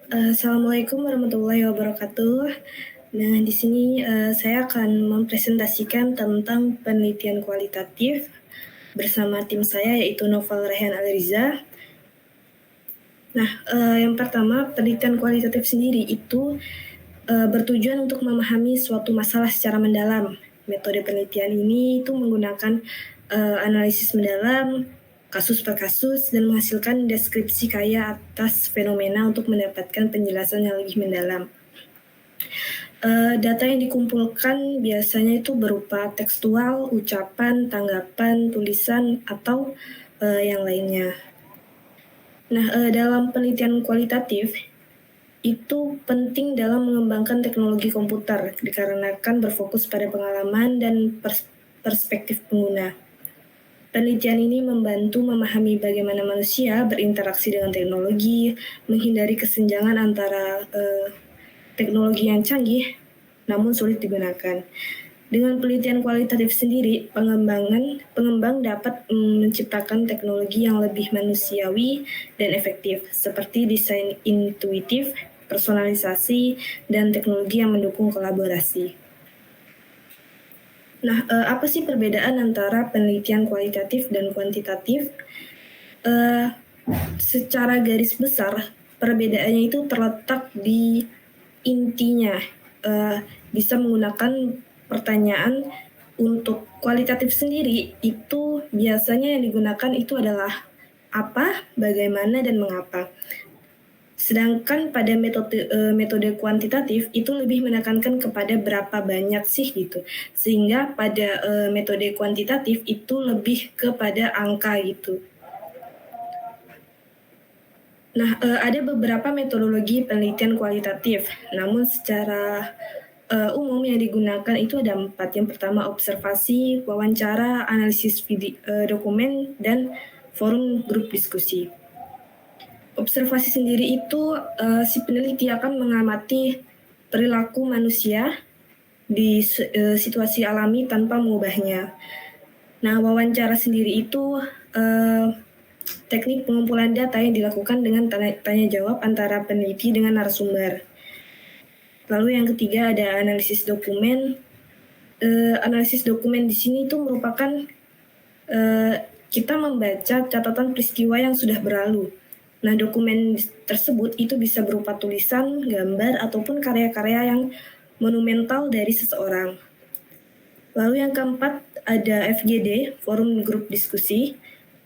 Assalamualaikum warahmatullahi wabarakatuh. Nah, di sini saya akan mempresentasikan tentang penelitian kualitatif bersama tim saya yaitu Noval Rehan Alriza. Nah, yang pertama penelitian kualitatif sendiri itu bertujuan untuk memahami suatu masalah secara mendalam. Metode penelitian ini itu menggunakan analisis mendalam, kasus per kasus, dan menghasilkan deskripsi kaya atas fenomena untuk mendapatkan penjelasan yang lebih mendalam. Data yang dikumpulkan biasanya itu berupa tekstual, ucapan, tanggapan, tulisan, atau yang lainnya. Nah, dalam penelitian kualitatif, itu penting dalam mengembangkan teknologi komputer dikarenakan berfokus pada pengalaman dan perspektif pengguna. Penelitian ini membantu memahami bagaimana manusia berinteraksi dengan teknologi, menghindari kesenjangan antara teknologi yang canggih namun sulit digunakan. Dengan penelitian kualitatif sendiri, pengembang dapat menciptakan teknologi yang lebih manusiawi dan efektif, seperti desain intuitif, personalisasi, dan teknologi yang mendukung kolaborasi. Nah, apa sih perbedaan antara penelitian kualitatif dan kuantitatif? Secara garis besar, perbedaannya itu terletak di intinya. Bisa menggunakan pertanyaan. Untuk kualitatif sendiri itu biasanya yang digunakan itu adalah apa, bagaimana, dan mengapa. Sedangkan pada metode kuantitatif itu lebih menekankan kepada berapa banyak sih gitu. Sehingga pada metode kuantitatif itu lebih kepada angka gitu. Nah, ada beberapa metodologi penelitian kualitatif, namun secara umum yang digunakan itu ada 4. Yang pertama observasi, wawancara, analisis dokumen, dan forum grup diskusi. Observasi sendiri itu si peneliti akan mengamati perilaku manusia di situasi alami tanpa mengubahnya. Nah, wawancara sendiri itu teknik pengumpulan data yang dilakukan dengan tanya jawab antara peneliti dengan narasumber. Lalu yang ketiga ada analisis dokumen. Analisis dokumen di sini itu merupakan kita membaca catatan peristiwa yang sudah berlalu. Nah, dokumen tersebut itu bisa berupa tulisan, gambar, ataupun karya-karya yang monumental dari seseorang. Lalu yang keempat ada FGD, forum grup diskusi.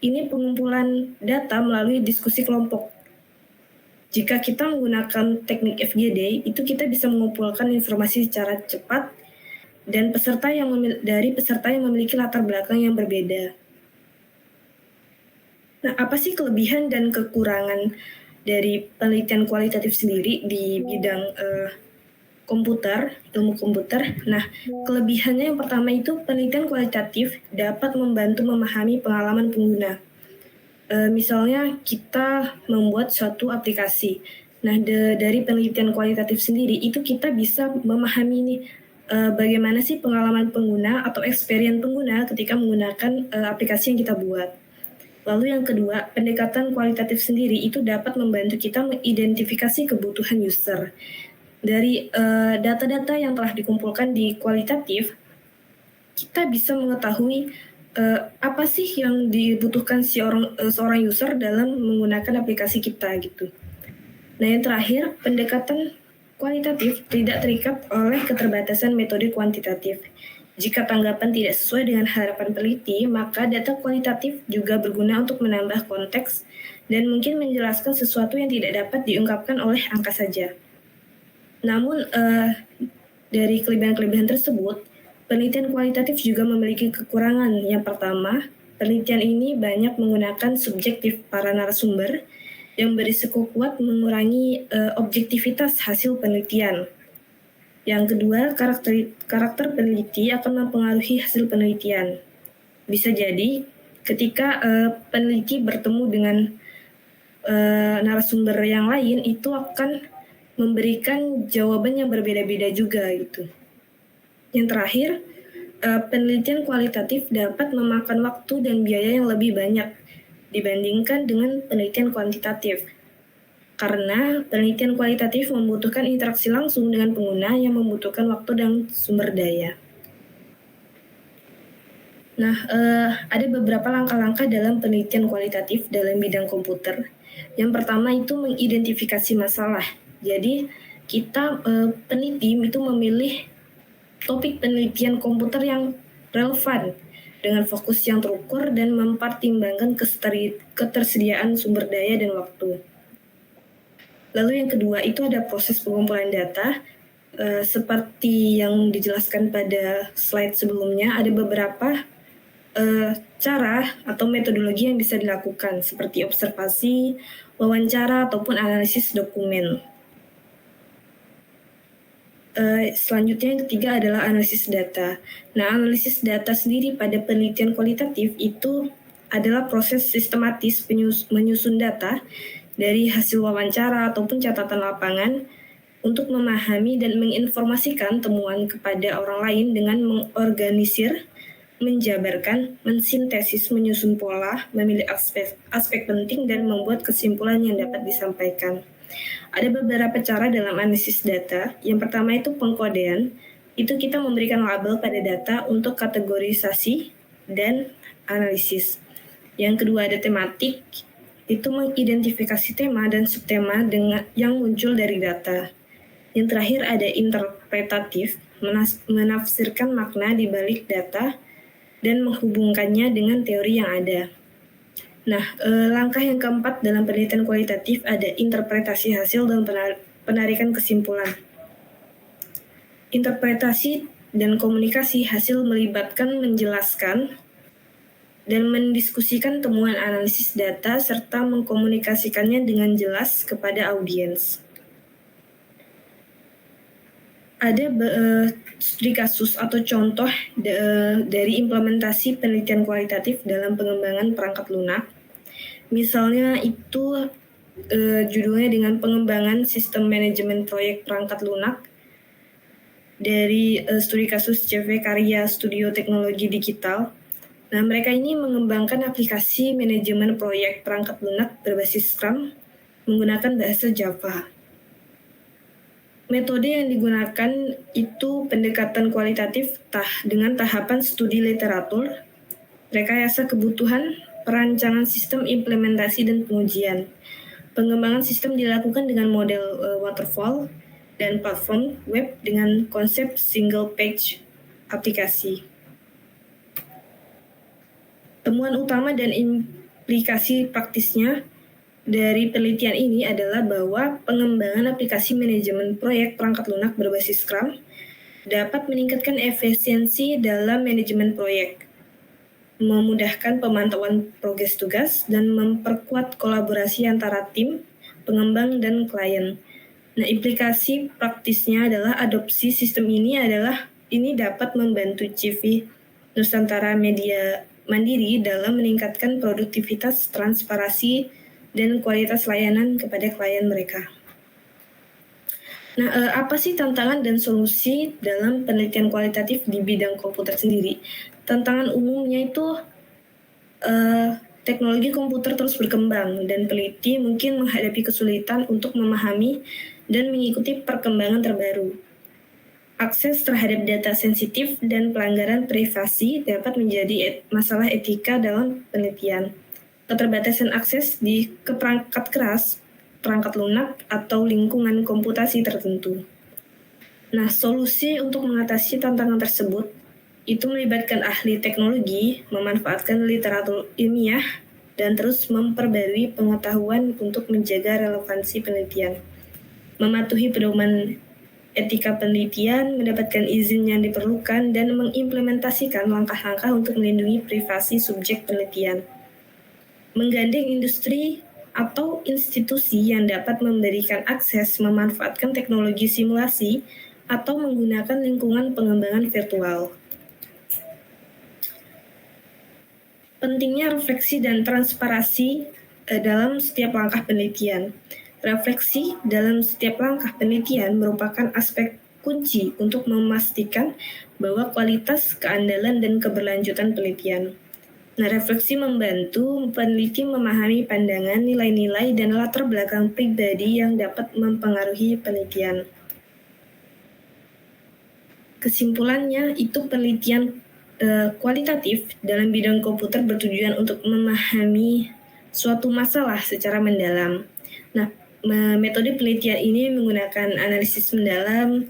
Ini pengumpulan data melalui diskusi kelompok. Jika kita menggunakan teknik FGD, itu kita bisa mengumpulkan informasi secara cepat dan dari peserta yang memiliki latar belakang yang berbeda. Nah, apa sih kelebihan dan kekurangan dari penelitian kualitatif sendiri di bidang ilmu komputer? Nah, kelebihannya yang pertama itu penelitian kualitatif dapat membantu memahami pengalaman pengguna. Misalnya kita membuat suatu aplikasi. Nah, dari penelitian kualitatif sendiri itu kita bisa memahami nih bagaimana sih pengalaman pengguna atau experience pengguna ketika menggunakan aplikasi yang kita buat. Lalu yang kedua, pendekatan kualitatif sendiri itu dapat membantu kita mengidentifikasi kebutuhan user. Dari data-data yang telah dikumpulkan di kualitatif, kita bisa mengetahui apa sih yang dibutuhkan seorang user dalam menggunakan aplikasi kita gitu. Nah, yang terakhir, pendekatan kualitatif tidak terikat oleh keterbatasan metode kuantitatif. Jika tanggapan tidak sesuai dengan harapan peneliti, maka data kualitatif juga berguna untuk menambah konteks dan mungkin menjelaskan sesuatu yang tidak dapat diungkapkan oleh angka saja. Namun, dari kelebihan-kelebihan tersebut, penelitian kualitatif juga memiliki kekurangan. Yang pertama, penelitian ini banyak menggunakan subjektif para narasumber yang berisiko kuat mengurangi objektivitas hasil penelitian. Yang kedua, karakter peneliti akan mempengaruhi hasil penelitian. Bisa jadi ketika peneliti bertemu dengan narasumber yang lain itu akan memberikan jawaban yang berbeda-beda juga gitu. Yang terakhir, penelitian kualitatif dapat memakan waktu dan biaya yang lebih banyak dibandingkan dengan penelitian kuantitatif. karena penelitian kualitatif membutuhkan interaksi langsung dengan pengguna yang membutuhkan waktu dan sumber daya. Nah, ada beberapa langkah-langkah dalam penelitian kualitatif dalam bidang komputer. Yang pertama itu mengidentifikasi masalah. Jadi, kita peneliti itu memilih topik penelitian komputer yang relevan dengan fokus yang terukur dan mempertimbangkan ketersediaan sumber daya dan waktu. Lalu yang kedua itu ada proses pengumpulan data. Seperti yang dijelaskan pada slide sebelumnya, ada beberapa cara atau metodologi yang bisa dilakukan seperti observasi, wawancara, ataupun analisis dokumen. Selanjutnya yang ketiga adalah analisis data. Nah, analisis data sendiri pada penelitian kualitatif itu adalah proses sistematis menyusun data dari hasil wawancara ataupun catatan lapangan untuk memahami dan menginformasikan temuan kepada orang lain dengan mengorganisir, menjabarkan, mensintesis, menyusun pola, memilih aspek penting, dan membuat kesimpulan yang dapat disampaikan. Ada beberapa cara dalam analisis data. Yang pertama itu pengkodean. Itu kita memberikan label pada data untuk kategorisasi dan analisis. Yang kedua ada tematik. Itu mengidentifikasi tema dan subtema yang muncul dari data. Yang terakhir ada interpretatif, menafsirkan makna di balik data dan menghubungkannya dengan teori yang ada. Nah, langkah yang keempat dalam penelitian kualitatif ada interpretasi hasil dan penarikan kesimpulan. Interpretasi dan komunikasi hasil melibatkan menjelaskan dan mendiskusikan temuan analisis data serta mengkomunikasikannya dengan jelas kepada audiens. Ada studi kasus atau contoh dari implementasi penelitian kualitatif dalam pengembangan perangkat lunak. Misalnya itu judulnya dengan pengembangan sistem manajemen proyek perangkat lunak dari studi kasus CV Karya Studio Teknologi Digital. Nah, mereka ini mengembangkan aplikasi manajemen proyek perangkat lunak berbasis Scrum menggunakan bahasa Java. Metode yang digunakan itu pendekatan kualitatif dengan tahapan studi literatur, rekayasa kebutuhan, perancangan sistem implementasi dan pengujian. Pengembangan sistem dilakukan dengan model waterfall dan platform web dengan konsep single page aplikasi. Temuan utama dan implikasi praktisnya dari penelitian ini adalah bahwa pengembangan aplikasi manajemen proyek perangkat lunak berbasis Scrum dapat meningkatkan efisiensi dalam manajemen proyek, memudahkan pemantauan progres tugas, dan memperkuat kolaborasi antara tim, pengembang, dan klien. Nah, implikasi praktisnya adalah adopsi sistem ini dapat membantu CV Nusantara Media Mandiri dalam meningkatkan produktivitas, transparansi, dan kualitas layanan kepada klien mereka. Nah, apa sih tantangan dan solusi dalam penelitian kualitatif di bidang komputer sendiri? Tantangan umumnya itu teknologi komputer terus berkembang dan peneliti mungkin menghadapi kesulitan untuk memahami dan mengikuti perkembangan terbaru. Akses terhadap data sensitif dan pelanggaran privasi dapat menjadi masalah etika dalam penelitian. Keterbatasan akses ke perangkat keras, perangkat lunak, atau lingkungan komputasi tertentu. Nah, solusi untuk mengatasi tantangan tersebut itu melibatkan ahli teknologi, memanfaatkan literatur ilmiah, dan terus memperbarui pengetahuan untuk menjaga relevansi penelitian. Mematuhi pedoman etika penelitian, mendapatkan izin yang diperlukan, dan mengimplementasikan langkah-langkah untuk melindungi privasi subjek penelitian. Menggandeng industri atau institusi yang dapat memberikan akses memanfaatkan teknologi simulasi atau menggunakan lingkungan pengembangan virtual. Pentingnya refleksi dan transparansi dalam setiap langkah penelitian. Refleksi dalam setiap langkah penelitian merupakan aspek kunci untuk memastikan bahwa kualitas, keandalan, dan keberlanjutan penelitian. Nah, refleksi membantu peneliti memahami pandangan, nilai-nilai, dan latar belakang pribadi yang dapat mempengaruhi penelitian. Kesimpulannya, itu penelitian kualitatif dalam bidang komputer bertujuan untuk memahami suatu masalah secara mendalam. Nah, metode penelitian ini menggunakan analisis mendalam,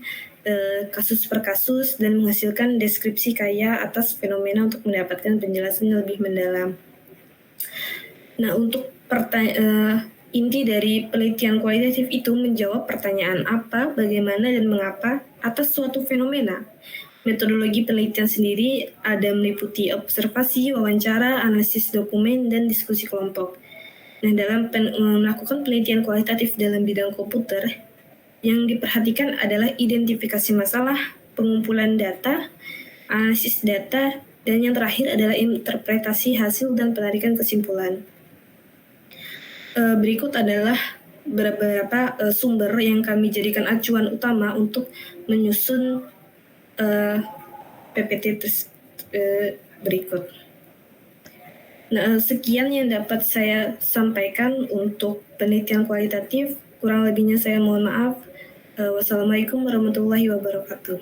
kasus per kasus, dan menghasilkan deskripsi kaya atas fenomena untuk mendapatkan penjelasan yang lebih mendalam. Nah, untuk inti dari penelitian kualitatif itu menjawab pertanyaan apa, bagaimana, dan mengapa atas suatu fenomena. Metodologi penelitian sendiri ada meliputi observasi, wawancara, analisis dokumen, dan diskusi kelompok. Nah, dalam melakukan penelitian kualitatif dalam bidang komputer, yang diperhatikan adalah identifikasi masalah, pengumpulan data, analisis data, dan yang terakhir adalah interpretasi hasil dan penarikan kesimpulan. Berikut adalah beberapa sumber yang kami jadikan acuan utama untuk menyusun PPT berikut. Nah, sekian yang dapat saya sampaikan untuk penelitian kualitatif. Kurang lebihnya saya mohon maaf. Wassalamualaikum warahmatullahi wabarakatuh.